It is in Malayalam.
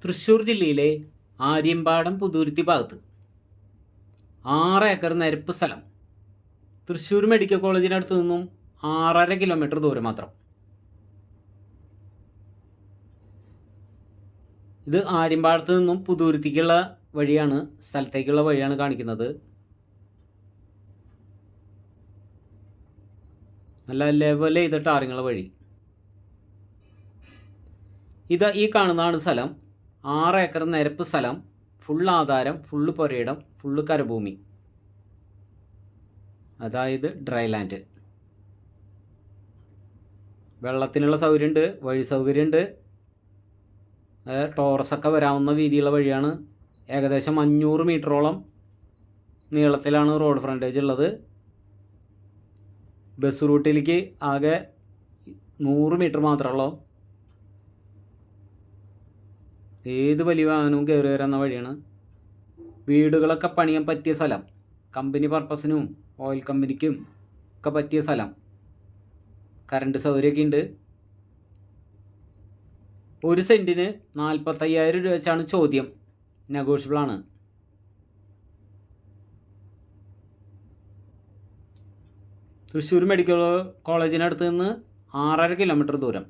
തൃശ്ശൂർ ജില്ലയിലെ ആര്യമ്പാടം പുതുരുത്തി ഭാഗത്ത് 6 ഏക്കർ നിരപ്പ് സ്ഥലം. തൃശ്ശൂർ മെഡിക്കൽ കോളേജിനടുത്ത് നിന്നും 6.5 കിലോമീറ്റർ ദൂരം മാത്രം. ഇത് ആര്യമ്പാടത്ത് നിന്നും പുതുരുത്തിക്കുള്ള വഴിയാണ്, സ്ഥലത്തേക്കുള്ള വഴിയാണ് കാണിക്കുന്നത്. നല്ല ലെവൽ ചെയ്ത ടാറിങ്ങുള്ള വഴി. ഈ കാണുന്നതാണ് സ്ഥലം. 6 ഏക്കർ നിരപ്പ് സ്ഥലം, ഫുൾ ആധാരം, ഫുള്ള് പുരയിടം, ഫുള്ള് കരഭൂമി, അതായത് ഡ്രൈ ലാൻഡ്. വെള്ളത്തിനുള്ള സൗകര്യമുണ്ട്, വഴി സൗകര്യമുണ്ട്. ടോറസൊക്കെ വരാവുന്ന വീതിയുള്ള വഴിയാണ്. ഏകദേശം 500 മീറ്ററോളം നീളത്തിലാണ് റോഡ് ഫ്രണ്ടേജ് ഉള്ളത്. ബസ് റൂട്ടിലേക്ക് ആകെ 100 മീറ്റർ മാത്രമുള്ളൂ. ഏത് വലിയ വാഹനവും കയറി വരുന്ന വഴിയാണ്. വീടുകളൊക്കെ പണിയാൻ പറ്റിയ സ്ഥലം, കമ്പനി പർപ്പസിനും ഓയിൽ കമ്പനിക്കും ഒക്കെ പറ്റിയ സ്ഥലം. കറണ്ട് സൗകര്യമൊക്കെ ഉണ്ട്. 1 സെൻറ്റിന് 45,000 രൂപ വെച്ചാണ് ചോദ്യം. നെഗോഷ്യബിളാണ്. തൃശ്ശൂർ മെഡിക്കൽ കോളേജിനടുത്ത് നിന്ന് 6.5 കിലോമീറ്റർ ദൂരം.